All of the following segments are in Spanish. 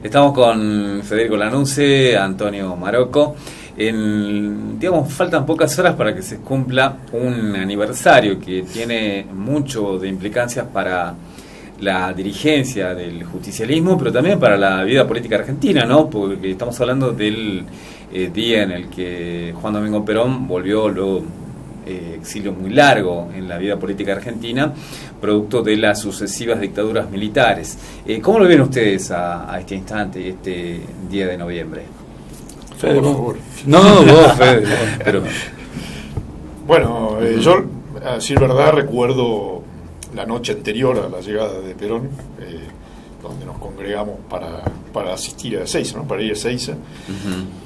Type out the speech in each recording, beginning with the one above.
Estamos con Federico Lanuse, Antonio Marocco. Faltan pocas horas para que se cumpla un aniversario que tiene mucho de implicancias para la dirigencia del justicialismo, pero también para la vida política argentina, ¿no? Porque estamos hablando del día en el que Juan Domingo Perón volvió luego exilio muy largo en la vida política argentina, producto de las sucesivas dictaduras militares. ¿Cómo lo ven ustedes a este instante, este día de noviembre? Fede, por favor. No, vos, Fede. Pero... Bueno, yo, a decir verdad, recuerdo la noche anterior a la llegada de Perón, donde nos congregamos para asistir a Ezeiza, ¿no? Para ir a Ezeiza,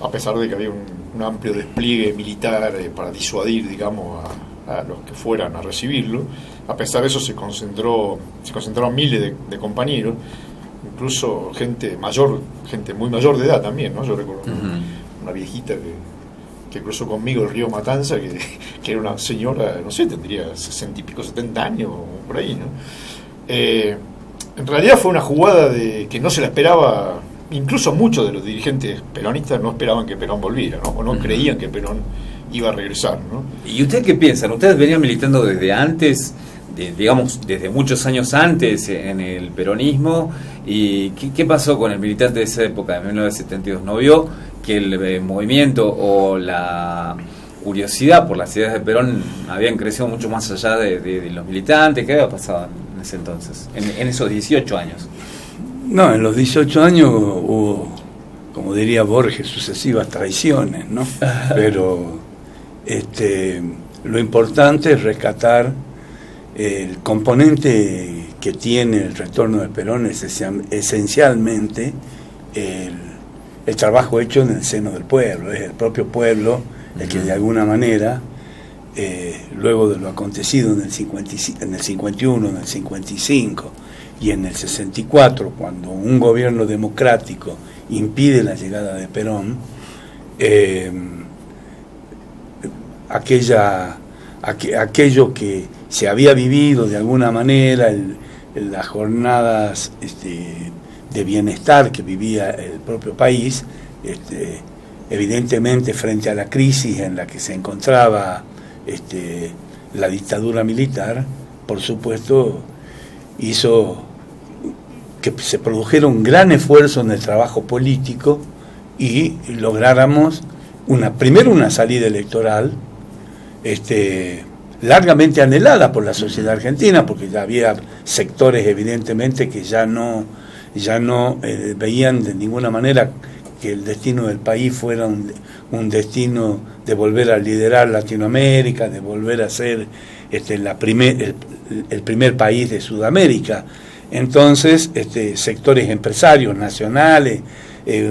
a pesar de que había un amplio despliegue militar para disuadir, digamos, a los que fueran a recibirlo. A pesar de eso se concentraron miles de compañeros, incluso gente mayor, gente muy mayor de edad también, ¿no? Yo recuerdo una viejita que cruzó conmigo el río Matanza, que era una señora, no sé, tendría 60 y pico, 70 años, por ahí, ¿no? En realidad fue una jugada que no se la esperaba. Incluso muchos de los dirigentes peronistas no esperaban que Perón volviera, ¿no? O no creían que Perón iba a regresar, ¿no? ¿Y ustedes qué piensan? ¿Ustedes venían militando desde antes, digamos, desde muchos años antes en el peronismo? ¿Y qué pasó con el militante de esa época, de 1972? ¿No vio que el movimiento o la curiosidad por las ideas de Perón habían crecido mucho más allá de los militantes? ¿Qué había pasado en ese entonces, en esos 18 años? No, en los 18 años hubo, como diría Borges, sucesivas traiciones, ¿no? Pero lo importante es rescatar el componente que tiene el retorno de Perón, esencialmente el trabajo hecho en el seno del pueblo. Es el propio pueblo el que de alguna manera, luego de lo acontecido en el 51, en el 55 y en el 64, cuando un gobierno democrático impide la llegada de Perón, aquello que se había vivido de alguna manera, las jornadas de bienestar que vivía el propio país, evidentemente frente a la crisis en la que se encontraba la dictadura militar, por supuesto, hizo que se produjera un gran esfuerzo en el trabajo político y lográramos primero una salida electoral largamente anhelada por la sociedad argentina, porque ya había sectores evidentemente que ya no veían de ninguna manera que el destino del país fuera un destino de volver a liderar Latinoamérica, de volver a ser el primer país de Sudamérica. Entonces, sectores empresarios nacionales,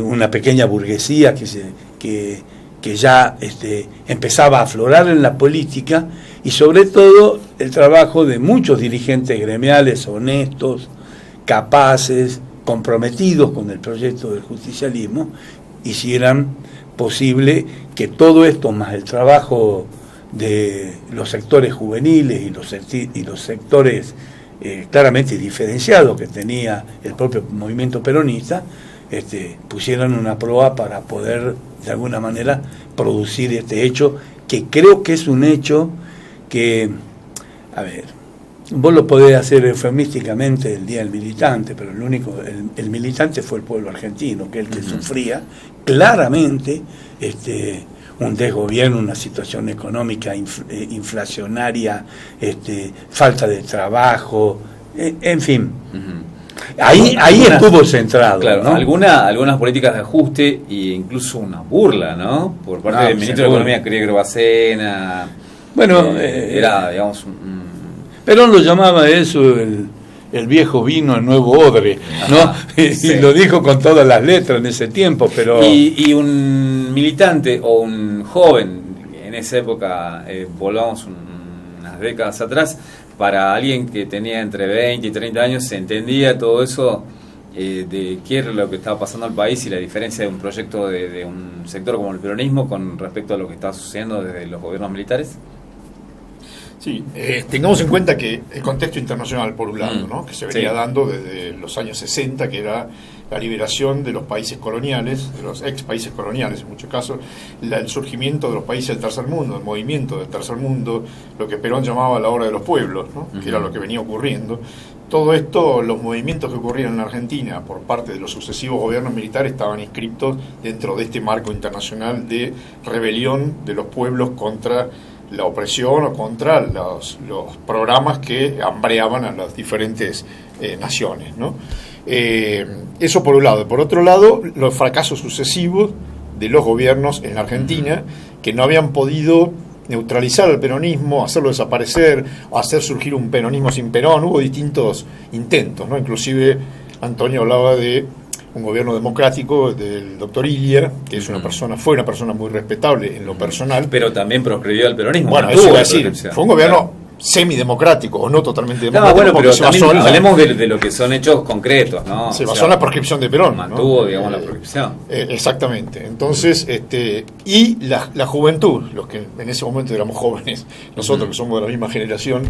una pequeña burguesía que ya empezaba a aflorar en la política, y sobre todo el trabajo de muchos dirigentes gremiales honestos, capaces, comprometidos con el proyecto del justicialismo, hicieran posible que todo esto, más el trabajo de los sectores juveniles y los sectores claramente diferenciados que tenía el propio movimiento peronista, pusieran una prueba para poder de alguna manera producir este hecho, que creo que es un hecho que, a ver, vos lo podés hacer eufemísticamente el Día del Militante, pero el militante fue el pueblo argentino, que es el que sufría claramente un desgobierno, una situación económica inflacionaria, falta de trabajo, en fin. Ahí estuvo centrado, claro, ¿no? Algunas políticas de ajuste e incluso una burla, ¿no? Por parte del ministro de Economía, Griegro Bacena. Bueno, era, digamos, Perón lo llamaba eso el viejo vino, el nuevo odre, ¿no? Ajá, sí. Y lo dijo con todas las letras en ese tiempo, pero... Y un militante o un joven, en esa época, volvamos unas décadas atrás, para alguien que tenía entre 20 y 30 años, se entendía todo eso de qué era lo que estaba pasando al país y la diferencia de un proyecto de un sector como el peronismo con respecto a lo que estaba sucediendo desde los gobiernos militares. Sí, tengamos en cuenta que el contexto internacional, por un lado, ¿no? Que se venía Sí. dando desde los años 60, que era la liberación de los países coloniales, de los ex países coloniales en muchos casos, el surgimiento de los países del tercer mundo, el movimiento del tercer mundo, lo que Perón llamaba la hora de los pueblos, ¿no? Que era lo que venía ocurriendo. Todo esto, los movimientos que ocurrían en la Argentina por parte de los sucesivos gobiernos militares estaban inscriptos dentro de este marco internacional de rebelión de los pueblos contra la opresión o contra los programas que hambreaban a las diferentes naciones, ¿no? Eso por un lado. Por otro lado, los fracasos sucesivos de los gobiernos en la Argentina, que no habían podido neutralizar al peronismo, hacerlo desaparecer, hacer surgir un peronismo sin Perón. Hubo distintos intentos, ¿no? Inclusive Antonio hablaba de un gobierno democrático del doctor Ilia, que es fue una persona muy respetable en lo personal. Pero también proscribió el peronismo. Bueno, eso iba a decir, fue un gobierno semidemocrático, o no totalmente democrático. Bueno, pero se también basó hablemos de lo que son hechos concretos, ¿no? Se basó en la proscripción de Perón, mantuvo, ¿no? digamos, la proscripción. Exactamente. Entonces, y la juventud, los que en ese momento éramos jóvenes, nosotros que somos de la misma generación,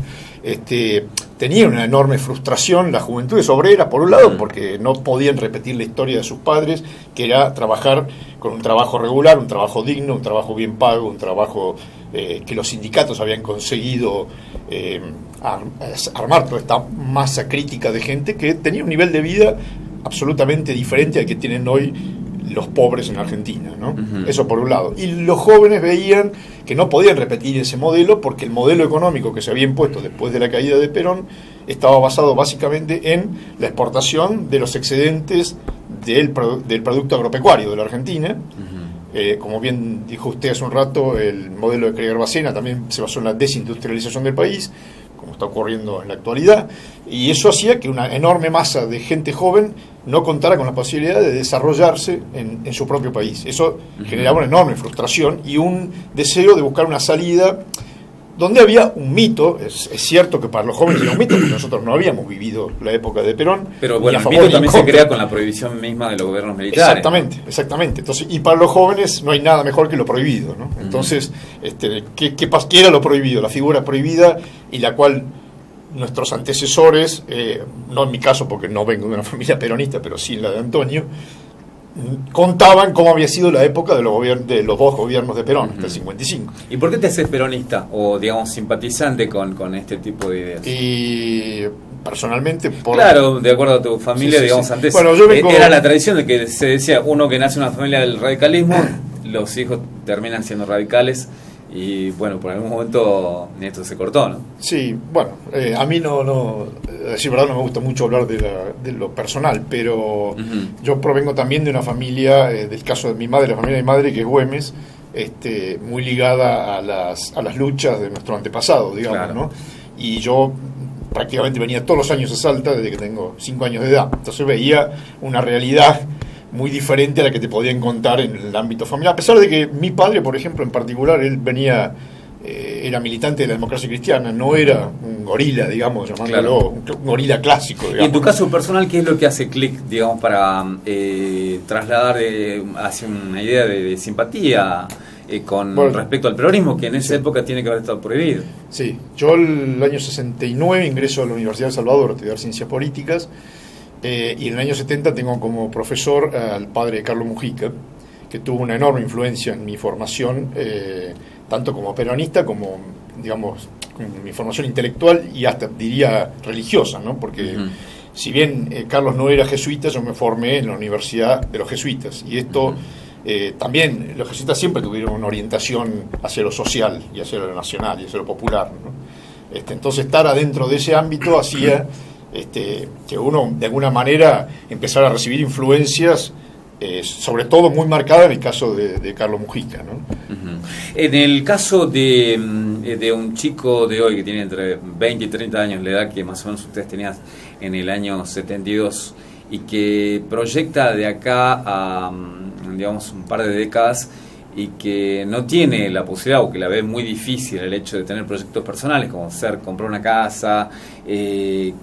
tenían una enorme frustración. La juventud es obrera, por un lado, porque no podían repetir la historia de sus padres, que era trabajar con un trabajo regular, un trabajo digno, un trabajo bien pago, un trabajo que los sindicatos habían conseguido armar toda esta masa crítica de gente que tenía un nivel de vida absolutamente diferente al que tienen hoy los pobres en Argentina, ¿no? Eso por un lado. Y los jóvenes veían que no podían repetir ese modelo porque el modelo económico que se había impuesto después de la caída de Perón estaba basado básicamente en la exportación de los excedentes del producto agropecuario de la Argentina. Como bien dijo usted hace un rato, el modelo de Krieger-Bacena también se basó en la desindustrialización del país, como está ocurriendo en la actualidad, y eso hacía que una enorme masa de gente joven no contara con la posibilidad de desarrollarse en su propio país. Eso generaba una enorme frustración y un deseo de buscar una salida donde había un mito. Es cierto que para los jóvenes era un mito, porque nosotros no habíamos vivido la época de Perón. Pero bueno, el mito también se crea con la prohibición misma de los gobiernos militares. Exactamente. Entonces, y para los jóvenes no hay nada mejor que lo prohibido, ¿no? Entonces, ¿qué era lo prohibido? La figura prohibida, y la cual nuestros antecesores, no en mi caso porque no vengo de una familia peronista, pero sí en la de Antonio, contaban cómo había sido la época de los dos gobiernos de Perón, hasta el 55. ¿Y por qué te haces peronista o, digamos, simpatizante con este tipo de ideas? Y personalmente... Claro, de acuerdo a tu familia, digamos, antes bueno, era la tradición de que se decía, uno que nace en una familia del radicalismo, los hijos terminan siendo radicales. Y bueno, por algún momento esto se cortó, ¿no? Sí, bueno, a mí no, decir verdad, no me gusta mucho hablar de lo personal, pero yo provengo también de una familia, del caso de mi madre, la familia de mi madre, que es Güemes, muy ligada a las luchas de nuestro antepasado, digamos, claro, ¿no? Y yo prácticamente venía todos los años a Salta desde que tengo 5 años de edad, entonces veía una realidad muy diferente a la que te podía encontrar en el ámbito familiar, a pesar de que mi padre, por ejemplo, en particular, él venía, era militante de la democracia cristiana, no era un gorila, digamos, llamándolo, claro, un gorila clásico, digamos. Y en tu caso personal, ¿qué es lo que hace clic, digamos, para trasladar hacia una idea de simpatía con respecto al peronismo, que en esa época tiene que haber estado prohibido? Sí, yo el año 69 ingreso a la Universidad de El Salvador a estudiar Ciencias Políticas. Y en el año 70 tengo como profesor al padre Carlos Mujica, que tuvo una enorme influencia en mi formación, tanto como peronista como, digamos, en mi formación intelectual y hasta diría religiosa, ¿no? Porque si bien Carlos no era jesuita, yo me formé en la Universidad de los Jesuitas, y esto también, los jesuitas siempre tuvieron una orientación hacia lo social y hacia lo nacional y hacia lo popular, ¿no? Entonces estar adentro de ese ámbito hacía que uno de alguna manera empezara a recibir influencias, sobre todo muy marcadas en el caso de Carlos Mujica, ¿no? En el caso de un chico de hoy que tiene entre 20 y 30 años, la edad que más o menos ustedes tenían en el año 72, y que proyecta de acá a, digamos, un par de décadas, y que no tiene la posibilidad, o que la ve muy difícil el hecho de tener proyectos personales, como comprar una casa,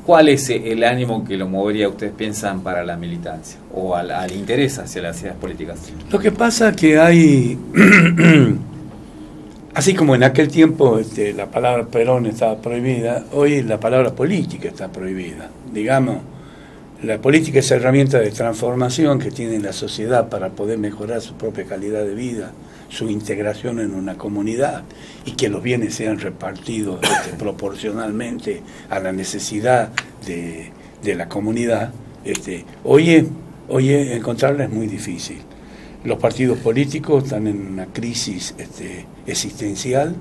¿cuál es el ánimo que lo movería, ustedes piensan, para la militancia o al interés hacia las ideas políticas? Lo que pasa es que hay así como en aquel tiempo la palabra Perón estaba prohibida, hoy la palabra política está prohibida. Digamos, la política es herramienta de transformación que tiene la sociedad para poder mejorar su propia calidad de vida, su integración en una comunidad y que los bienes sean repartidos proporcionalmente a la necesidad de la comunidad. Hoy encontrarla es muy difícil. Los partidos políticos están en una crisis existencial.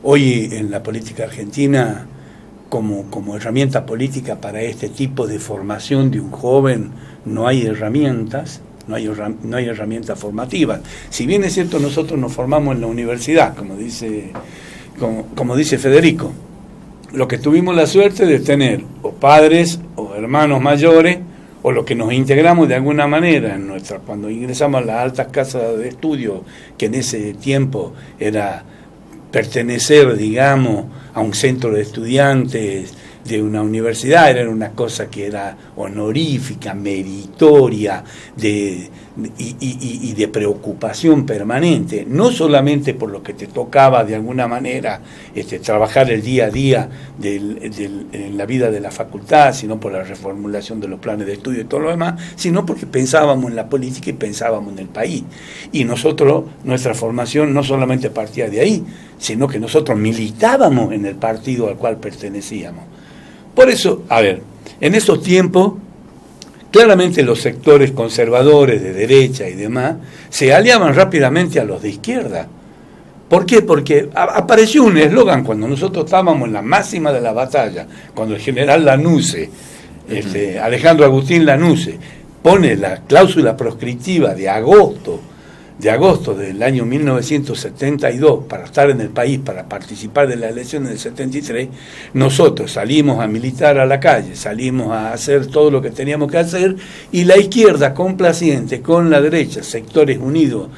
Hoy en la política argentina, como herramienta política para este tipo de formación de un joven, no hay herramientas. No hay herramientas formativas. Si bien es cierto, nosotros nos formamos en la universidad, como dice Federico, lo que tuvimos la suerte de tener o padres o hermanos mayores, o los que nos integramos de alguna manera cuando ingresamos a las altas casas de estudio, que en ese tiempo era pertenecer, digamos, a un centro de estudiantes de una universidad, era una cosa que era honorífica, meritoria, y de preocupación permanente, no solamente por lo que te tocaba de alguna manera trabajar el día a día en la vida de la facultad, sino por la reformulación de los planes de estudio y todo lo demás, sino porque pensábamos en la política y pensábamos en el país. Y nosotros, nuestra formación no solamente partía de ahí, sino que nosotros militábamos en el partido al cual pertenecíamos. Por eso, en esos tiempos, claramente los sectores conservadores de derecha y demás se aliaban rápidamente a los de izquierda. ¿Por qué? Porque apareció un eslogan cuando nosotros estábamos en la máxima de la batalla, cuando el general Lanusse, Alejandro Agustín Lanusse, pone la cláusula proscriptiva de agosto del año 1972 para estar en el país, para participar de las elecciones del 73, nosotros salimos a militar a la calle, salimos a hacer todo lo que teníamos que hacer, y la izquierda complaciente con la derecha, sectores unidos,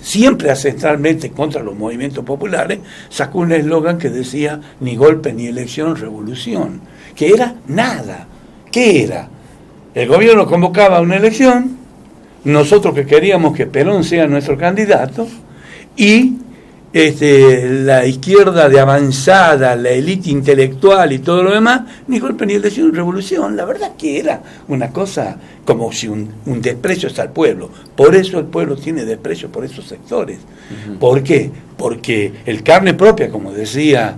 siempre ancestralmente contra los movimientos populares, sacó un eslogan que decía ni golpe, ni elección, revolución, que era nada. ¿Qué era? El gobierno convocaba una elección, nosotros que queríamos que Perón sea nuestro candidato, y la izquierda de avanzada, la élite intelectual y todo lo demás, ni golpe ni elección, revolución. La verdad que era una cosa como si un desprecio hacia el pueblo. Por eso el pueblo tiene desprecio por esos sectores. Uh-huh. ¿Por qué? Porque el carne propia, como decía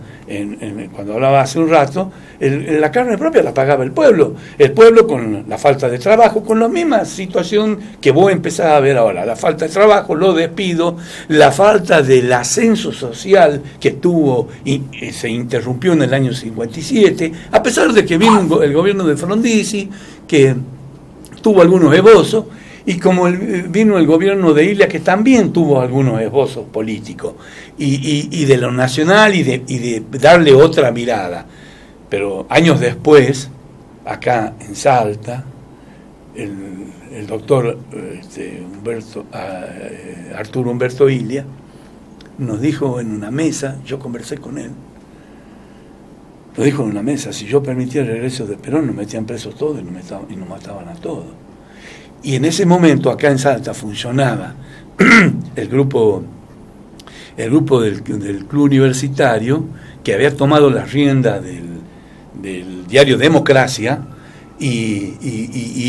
cuando hablaba hace un rato, la carne propia la pagaba el pueblo con la falta de trabajo, con la misma situación que vos empezás a ver ahora, la falta de trabajo, los despidos, la falta del ascenso social que tuvo y se interrumpió en el año 57, a pesar de que vino el gobierno de Frondizi, que tuvo algunos esbozos, y como vino el gobierno de Ilia, que también tuvo algunos esbozos políticos, y de lo nacional y de darle otra mirada. Pero años después, acá en Salta, el doctor Arturo Humberto Ilia nos dijo en una mesa, yo conversé con él, nos dijo en una mesa, si yo permitía el regreso de Perón, nos metían presos todos y nos mataban a todos. Y en ese momento acá en Salta funcionaba el grupo del club universitario, que había tomado las riendas del diario Democracia, y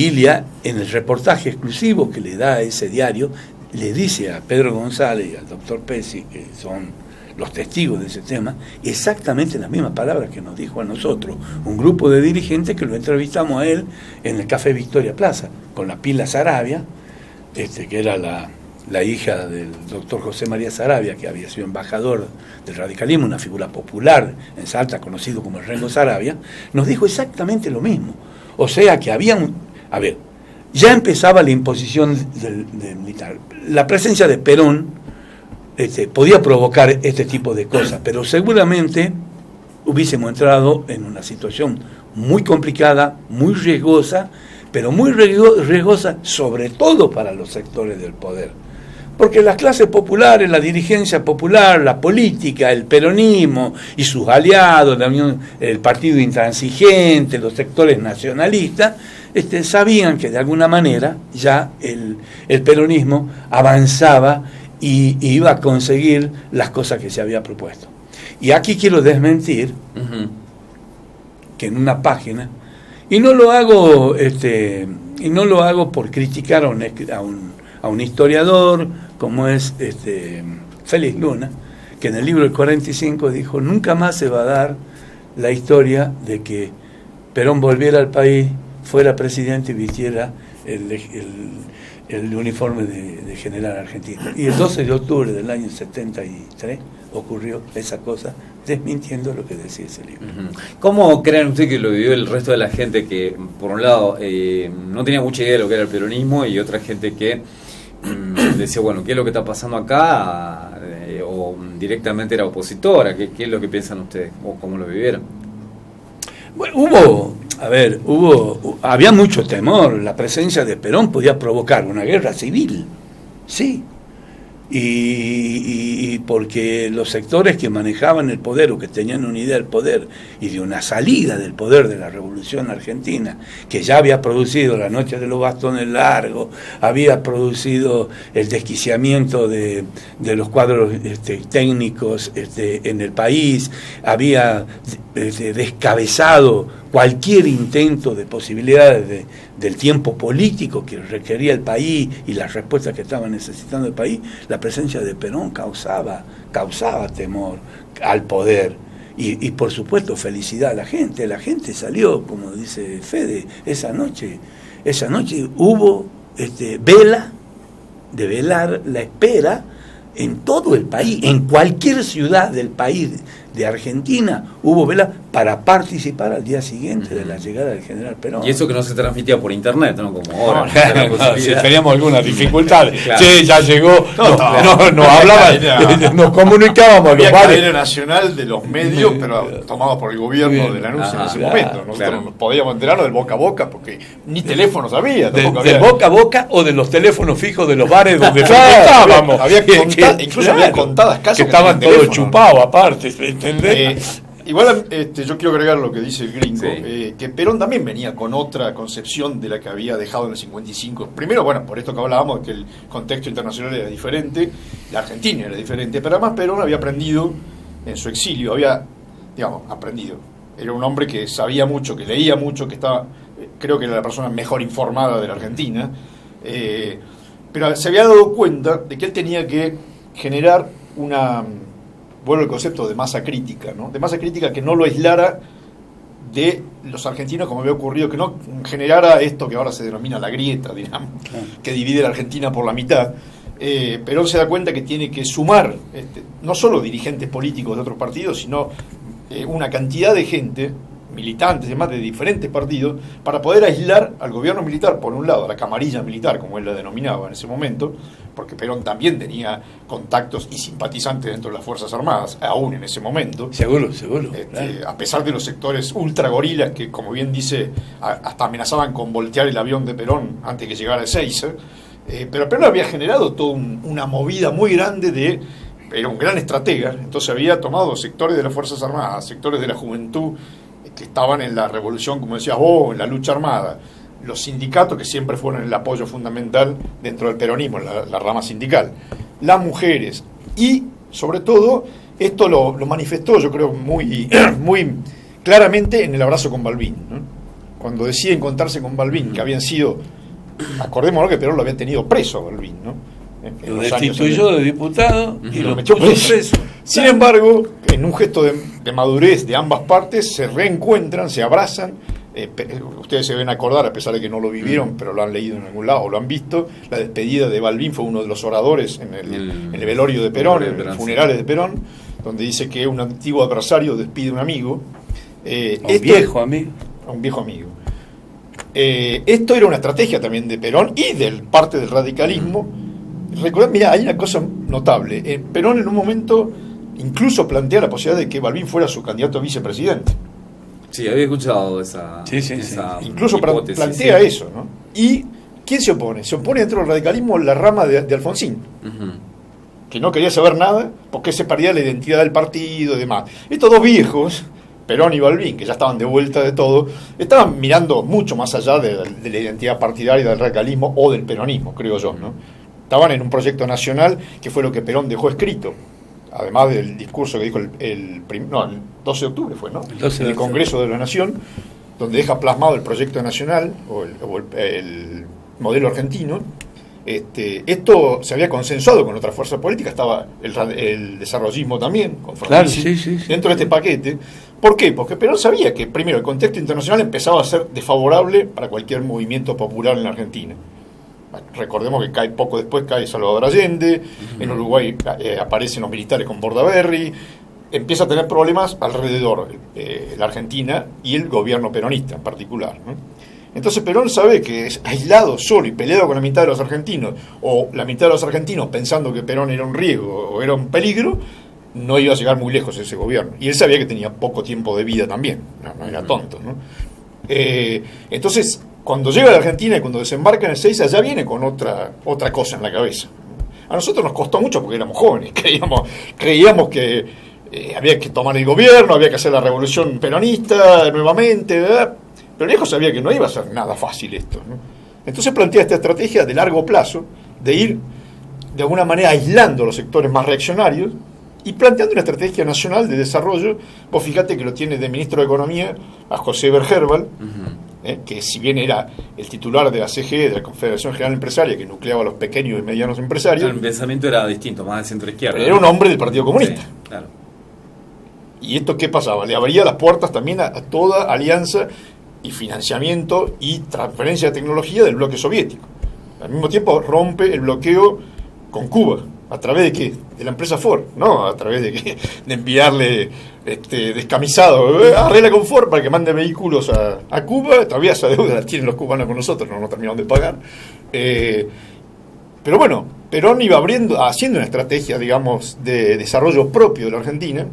Ilia, en el reportaje exclusivo que le da a ese diario, le dice a Pedro González y al doctor Pesci, que son los testigos de ese tema, exactamente las mismas palabras que nos dijo a nosotros, un grupo de dirigentes que lo entrevistamos a él en el Café Victoria Plaza, con la Pila Saravia, que era la hija del doctor José María Saravia, que había sido embajador del radicalismo, una figura popular en Salta, conocido como el Rengo Saravia, nos dijo exactamente lo mismo. O sea que ya empezaba la imposición del militar. La presencia de Perón podía provocar este tipo de cosas, pero seguramente hubiésemos entrado en una situación muy complicada, muy riesgosa, pero muy riesgosa sobre todo para los sectores del poder. Porque las clases populares, la dirigencia popular, la política, el peronismo y sus aliados, el partido intransigente, los sectores nacionalistas, sabían que de alguna manera ya el peronismo avanzaba y iba a conseguir las cosas que se había propuesto. Y aquí quiero desmentir que en una página, y no lo hago por criticar a un historiador como es Félix Luna, que en el libro del 45 dijo: nunca más se va a dar la historia de que Perón volviera al país, fuera presidente y vistiera el uniforme de general argentino. Y el 12 de octubre del año 73 ocurrió esa cosa, desmintiendo lo que decía ese libro. ¿Cómo creen ustedes que lo vivió el resto de la gente que, por un lado, no tenía mucha idea de lo que era el peronismo, y otra gente que decía, bueno, ¿qué es lo que está pasando acá? O directamente era opositora. ¿Qué es lo que piensan ustedes? ¿O cómo lo vivieron? Bueno, había mucho temor. La presencia de Perón podía provocar una guerra civil, sí. Y porque los sectores que manejaban el poder, o que tenían una idea del poder y de una salida del poder de la Revolución Argentina, que ya había producido la Noche de los Bastones Largos, había producido el desquiciamiento de los cuadros técnicos en el país, había descabezado cualquier intento de posibilidades del tiempo político que requería el país y las respuestas que estaba necesitando el país. La presencia de Perón causaba temor al poder y por supuesto felicidad a la gente. La gente salió, como dice Fede, esa noche hubo vela, de velar la espera en todo el país, en cualquier ciudad del país de Argentina hubo vela para participar al día siguiente de la llegada del general Perón. Y eso que no se transmitía por internet, ¿no? Como ahora. Si teníamos algunas dificultades. Claro. Sí, ya llegó. No hablaban, nos comunicábamos. Había cadena nacional de los medios, pero tomados por el gobierno de Lanús en ese momento. Nosotros nos podíamos enterarnos del boca a boca, porque ni teléfonos había. Del boca a boca o de los teléfonos fijos de los bares donde frecuentábamos. Incluso había contadas casas que estaban todos chupados aparte. Igual yo quiero agregar lo que dice el gringo, sí. Que Perón también venía con otra concepción de la que había dejado en el 55. Primero, bueno, por esto que hablábamos, que el contexto internacional era diferente, la Argentina era diferente, pero además Perón había aprendido en su exilio, aprendido. Era un hombre que sabía mucho, que leía mucho, que estaba, creo que era la persona mejor informada de la Argentina, pero se había dado cuenta de que él tenía que generar vuelvo al concepto de masa crítica, ¿no? De masa crítica que no lo aislara de los argentinos, como había ocurrido, que no generara esto que ahora se denomina la grieta, digamos, que divide la Argentina por la mitad. Perón se da cuenta que tiene que sumar no solo dirigentes políticos de otros partidos, sino una cantidad de gente, militantes, además de diferentes partidos, para poder aislar al gobierno militar, por un lado, a la camarilla militar, como él la denominaba en ese momento, porque Perón también tenía contactos y simpatizantes dentro de las Fuerzas Armadas, aún en ese momento. Seguro. Claro. A pesar de los sectores ultragorilas que, como bien dice, hasta amenazaban con voltear el avión de Perón antes que llegara a Ezeiza, pero Perón había generado toda una movida muy grande era un gran estratega, entonces había tomado sectores de las Fuerzas Armadas, sectores de la juventud, que estaban en la revolución, como decías vos, en la lucha armada, los sindicatos, que siempre fueron el apoyo fundamental dentro del peronismo, la rama sindical, las mujeres, y sobre todo esto lo manifestó, yo creo, muy claramente en el abrazo con Balbín, ¿no? Cuando decide encontrarse con Balbín, que habían sido, acordémonos que Perón lo había tenido preso a Balbín, ¿no? Lo destituyó de diputado y lo metió preso. Sin embargo, en un gesto de madurez de ambas partes, se reencuentran, se abrazan. Ustedes se deben acordar, a pesar de que no lo vivieron, pero lo han leído en algún lado o lo han visto. La despedida de Balbín fue uno de los oradores en el velorio de Perón, en los funerales de Perón, donde dice que un antiguo adversario despide a un amigo. Un viejo amigo. Esto era una estrategia también de Perón y del parte del radicalismo. Recordad, mira, hay una cosa notable. Perón en un momento incluso plantea la posibilidad de que Balbín fuera su candidato a vicepresidente. Sí, había escuchado esa incluso hipótesis, plantea eso, ¿no? ¿Y quién se opone? Se opone dentro del radicalismo la rama de Alfonsín, que no quería saber nada porque se perdía la identidad del partido y demás. Estos dos viejos, Perón y Balbín, que ya estaban de vuelta de todo, estaban mirando mucho más allá de la identidad partidaria del radicalismo o del peronismo, creo yo, ¿no? estaban en un proyecto nacional que fue lo que Perón dejó escrito, además del discurso que dijo el 12 de octubre fue, ¿no? En el Congreso de la Nación, donde deja plasmado el proyecto nacional o el modelo argentino. Esto se había consensuado con otras fuerzas políticas, estaba el desarrollismo también, con Frondizi, claro, sí. dentro de este paquete. ¿Por qué? Porque Perón sabía que, primero, el contexto internacional empezaba a ser desfavorable para cualquier movimiento popular en la Argentina. Recordemos que poco después cae Salvador Allende, en Uruguay aparecen los militares con Bordaberry, empieza a tener problemas alrededor la Argentina y el gobierno peronista en particular, ¿no? Entonces Perón sabe que es aislado, solo y peleado con la mitad de los argentinos, o la mitad de los argentinos pensando que Perón era un riesgo o era un peligro, no iba a llegar muy lejos ese gobierno. Y él sabía que tenía poco tiempo de vida también, no era tonto, ¿no? Entonces, cuando llega a la Argentina y cuando desembarca en Ezeiza, ya viene con otra cosa en la cabeza. A nosotros nos costó mucho porque éramos jóvenes, creíamos que había que tomar el gobierno, había que hacer la revolución peronista nuevamente, ¿verdad? Pero el viejo sabía que no iba a ser nada fácil esto, ¿no? Entonces plantea esta estrategia de largo plazo, de ir de alguna manera aislando los sectores más reaccionarios y planteando una estrategia nacional de desarrollo. Vos fíjate que lo tiene de ministro de Economía a José Bergerbal, que si bien era el titular de la CGE, de la Confederación General Empresaria, que nucleaba a los pequeños y medianos empresarios. El pensamiento era distinto, más de centro-izquierda. Era un hombre del Partido Comunista. Sí, claro. ¿Y esto qué pasaba? Le abría las puertas también a toda alianza y financiamiento y transferencia de tecnología del bloque soviético. Al mismo tiempo rompe el bloqueo con Cuba. ¿A través de qué? De la empresa Ford, ¿no? A través de enviarle descamisado, arregla con Ford para que mande vehículos a Cuba. Todavía esa deuda la tienen los cubanos con nosotros, no terminaron de pagar. Pero bueno, Perón iba haciendo una estrategia, digamos, de desarrollo propio de la Argentina,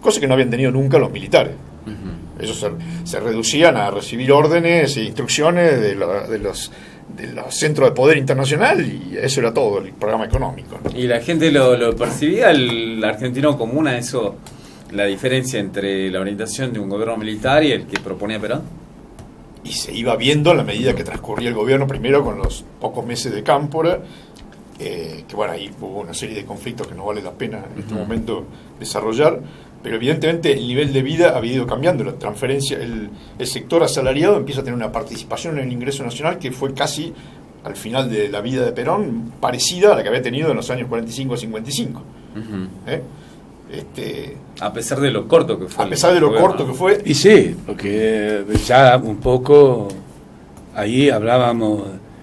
cosa que no habían tenido nunca los militares. Ellos se reducían a recibir órdenes e instrucciones de los centros de poder internacional, y eso era todo el programa económico, ¿no? Y la gente lo percibía, el argentino común, a eso, la diferencia entre la orientación de un gobierno militar y el que proponía Perón. Y se iba viendo a la medida que transcurría el gobierno, primero con los pocos meses de Cámpora, que bueno, ahí hubo una serie de conflictos que no vale la pena en este momento desarrollar. Pero evidentemente el nivel de vida había ido cambiando, la transferencia, el sector asalariado empieza a tener una participación en el ingreso nacional que fue casi, al final de la vida de Perón, parecida a la que había tenido en los años 45 a 55. A pesar de lo corto que fue. A pesar de lo corto que fue. Y sí, porque ya un poco ahí hablábamos,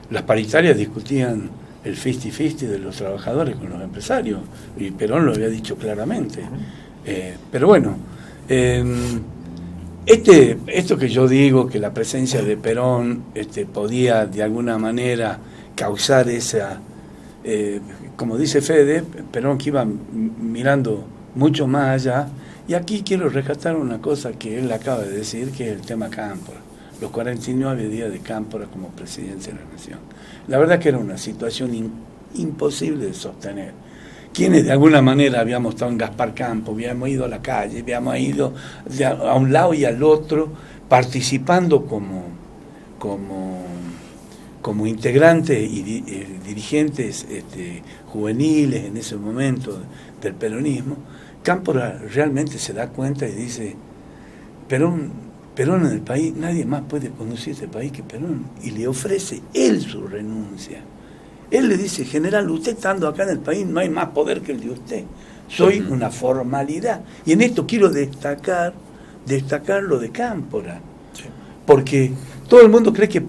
las paritarias discutían el 50-50 de los trabajadores con los empresarios, y Perón lo había dicho claramente. Pero bueno, esto que yo digo, que la presencia de Perón podía de alguna manera causar esa, como dice Fede, Perón que iba mirando mucho más allá. Y aquí quiero rescatar una cosa que él acaba de decir, que es el tema Cámpora, los 49 días de Cámpora como presidente de la Nación. La verdad que era una situación imposible de sostener. Quienes de alguna manera habíamos estado en Gaspar Campo, habíamos ido a la calle, habíamos ido a un lado y al otro, participando como integrantes y dirigentes juveniles en ese momento del peronismo. Cámpora realmente se da cuenta y dice, Perón en el país, nadie más puede conducir este país que Perón, y le ofrece él su renuncia. Él le dice, general, usted estando acá en el país no hay más poder que el de usted. Soy una formalidad. Y en esto quiero destacar lo de Cámpora. Sí. Porque todo el mundo cree que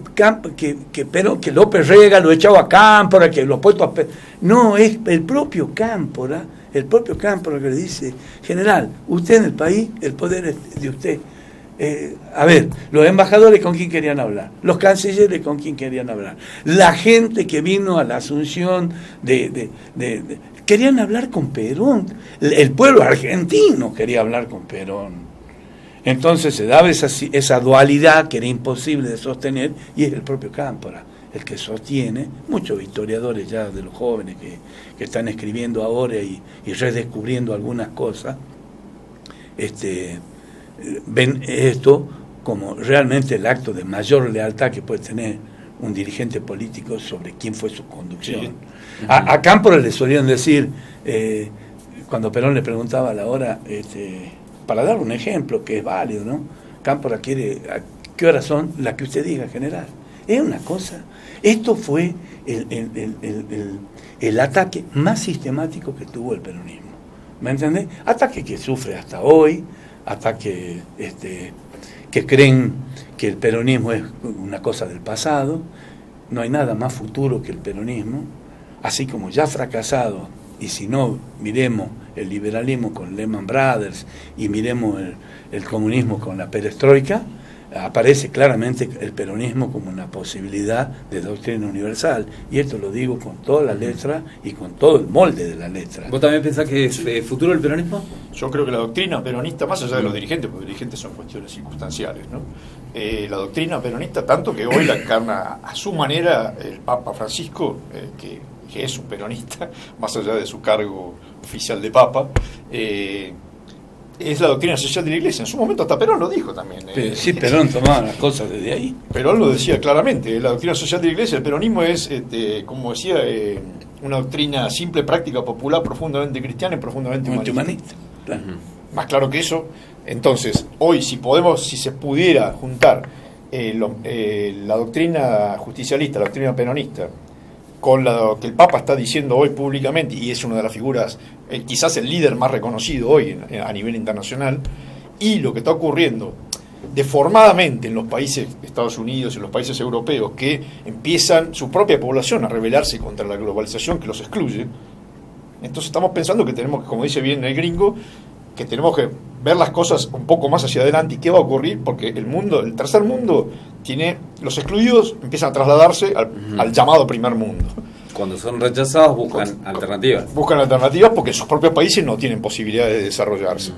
López Rega lo echaba a Cámpora, que lo ha puesto a... No, es el propio Cámpora que le dice, general, usted en el país, el poder es de usted. A ver, los embajadores con quién querían hablar, los cancilleres con quién querían hablar, la gente que vino a la Asunción querían hablar con Perón, el pueblo argentino quería hablar con Perón. Entonces se daba esa dualidad que era imposible de sostener, y es el propio Cámpora el que sostiene. Muchos historiadores ya de los jóvenes que están escribiendo ahora y redescubriendo algunas cosas, ven esto como realmente el acto de mayor lealtad que puede tener un dirigente político sobre quién fue su conducción. Sí. A Cámpora le solían decir, cuando Perón le preguntaba a la hora, para dar un ejemplo que es válido, ¿no? Cámpora quiere, ¿a qué horas son? Las que usted diga, general. Es una cosa. Esto fue el ataque más sistemático que tuvo el peronismo. ¿Me entendés? Ataque que sufre hasta hoy, ataque que creen que el peronismo es una cosa del pasado. No hay nada más futuro que el peronismo. Así como ya fracasado, y si no, miremos el liberalismo con Lehman Brothers y miremos el comunismo con la perestroika, aparece claramente el peronismo como una posibilidad de doctrina universal. Y esto lo digo con toda la letra y con todo el molde de la letra. ¿Vos también pensás que es futuro el peronismo? Yo creo que la doctrina peronista, más allá de los dirigentes, porque los dirigentes son cuestiones circunstanciales, ¿no? La doctrina peronista, tanto que hoy la encarna a su manera el Papa Francisco, que es un peronista, más allá de su cargo oficial de Papa, es la doctrina social de la Iglesia. En su momento hasta Perón lo dijo también. Sí, Perón tomaba las cosas desde ahí. Perón lo decía claramente, la doctrina social de la Iglesia, el peronismo es, como decía, una doctrina simple, práctica, popular, profundamente cristiana y profundamente humanista. Claro. Más claro que eso. Entonces, hoy si se pudiera juntar la doctrina justicialista, la doctrina peronista, con lo que el Papa está diciendo hoy públicamente, y es una de las figuras, quizás el líder más reconocido hoy a nivel internacional, y lo que está ocurriendo deformadamente en los países de Estados Unidos, en los países europeos, que empiezan su propia población a rebelarse contra la globalización que los excluye. Entonces estamos pensando que tenemos que, como dice bien el gringo, que tenemos que ver las cosas un poco más hacia adelante y qué va a ocurrir, porque el tercer mundo los excluidos empiezan a trasladarse al llamado primer mundo. Cuando son rechazados buscan alternativas. Buscan alternativas porque sus propios países no tienen posibilidades de desarrollarse.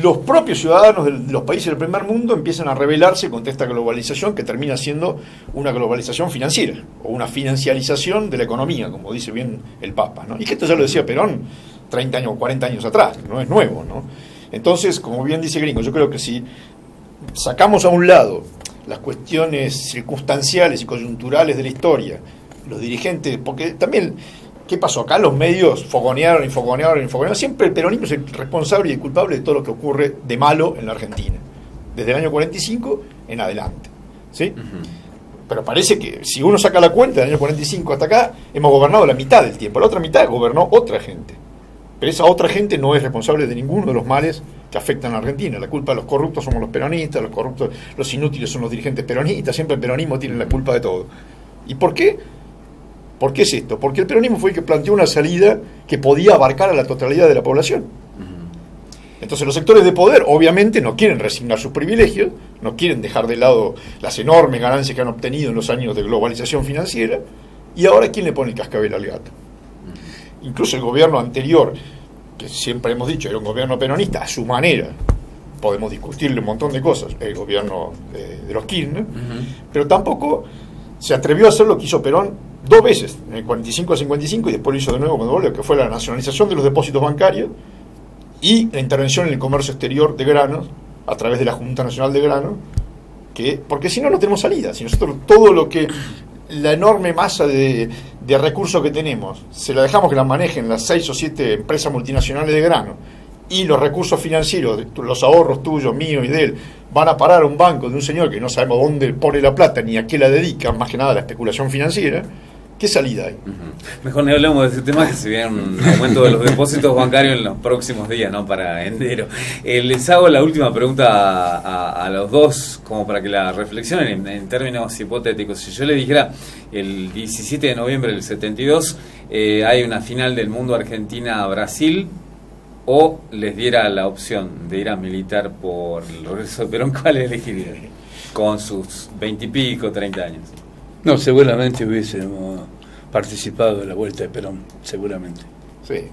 Los propios ciudadanos de los países del primer mundo empiezan a rebelarse contra esta globalización que termina siendo una globalización financiera o una financialización de la economía, como dice bien el Papa, ¿no? Y que esto ya lo decía Perón 30 años o 40 años atrás, no es nuevo, ¿no? Entonces, como bien dice Gringo, yo creo que si sacamos a un lado las cuestiones circunstanciales y coyunturales de la historia, los dirigentes, porque también, ¿qué pasó? Acá los medios fogonearon, siempre el peronismo es el responsable y el culpable de todo lo que ocurre de malo en la Argentina, desde el año 45 en adelante, ¿sí? Pero parece que si uno saca la cuenta del año 45 hasta acá, hemos gobernado la mitad del tiempo, la otra mitad gobernó otra gente. Pero esa otra gente no es responsable de ninguno de los males que afectan a la Argentina. La culpa de los corruptos somos los peronistas, los inútiles son los dirigentes peronistas, siempre el peronismo tiene la culpa de todo. ¿Y por qué? ¿Por qué es esto? Porque el peronismo fue el que planteó una salida que podía abarcar a la totalidad de la población. Entonces los sectores de poder obviamente no quieren resignar sus privilegios, no quieren dejar de lado las enormes ganancias que han obtenido en los años de globalización financiera, y ahora ¿quién le pone el cascabel al gato? Incluso el gobierno anterior, que siempre hemos dicho era un gobierno peronista, a su manera, podemos discutirle un montón de cosas, el gobierno de los Kirchner, pero tampoco se atrevió a hacer lo que hizo Perón 2 veces, en el 45 al 55, y después lo hizo de nuevo cuando volvió, que fue la nacionalización de los depósitos bancarios y la intervención en el comercio exterior de granos, a través de la Junta Nacional de Granos, porque si no, no tenemos salida. Si nosotros todo lo que la enorme masa de recursos que tenemos, se la dejamos que la manejen las 6 o 7 empresas multinacionales de grano, y los recursos financieros, los ahorros tuyos, míos y de él, van a parar a un banco de un señor que no sabemos dónde pone la plata ni a qué la dedica, más que nada a la especulación financiera, ¿qué salida hay? Mejor ni hablemos de ese tema, que se viene un aumento de los depósitos bancarios en los próximos días, ¿no? Para enero. Les hago la última pregunta a los dos, como para que la reflexionen en términos hipotéticos. Si yo le dijera el 17 de noviembre del 72 hay una final del mundo Argentina-Brasil, o les diera la opción de ir a militar por el regreso de Perón, ¿cuál elegiría? Con sus 20 y pico, 30 años. No, seguramente hubiésemos participado de la vuelta de Perón, seguramente. Sí,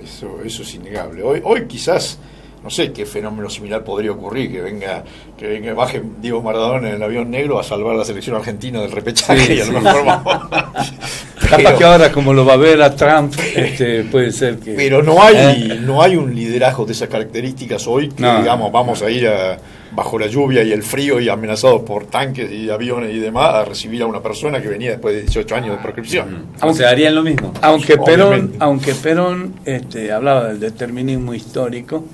eso es innegable. Hoy quizás, no sé qué fenómeno similar podría ocurrir, que venga baje Diego Maradona en el avión negro a salvar a la selección argentina del repechaje, y a lo mejor vamos. Capaz que ahora, como lo va a ver a Trump, puede ser que... Pero no hay un liderazgo de esas características hoy que, No, digamos, vamos a ir bajo la lluvia y el frío y amenazados por tanques y aviones y demás a recibir a una persona que venía después de 18 años de proscripción. O sea, harían lo mismo. Aunque Obviamente. Perón hablaba del determinismo histórico,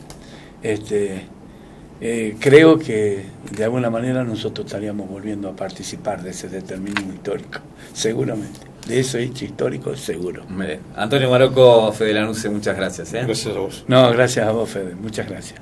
creo que de alguna manera nosotros estaríamos volviendo a participar de ese determinismo histórico, seguramente. De ese hecho histórico, seguro. Antonio Marocco, Fede Lanuse, muchas gracias. Gracias a vos. No, gracias a vos, Fede. Muchas gracias.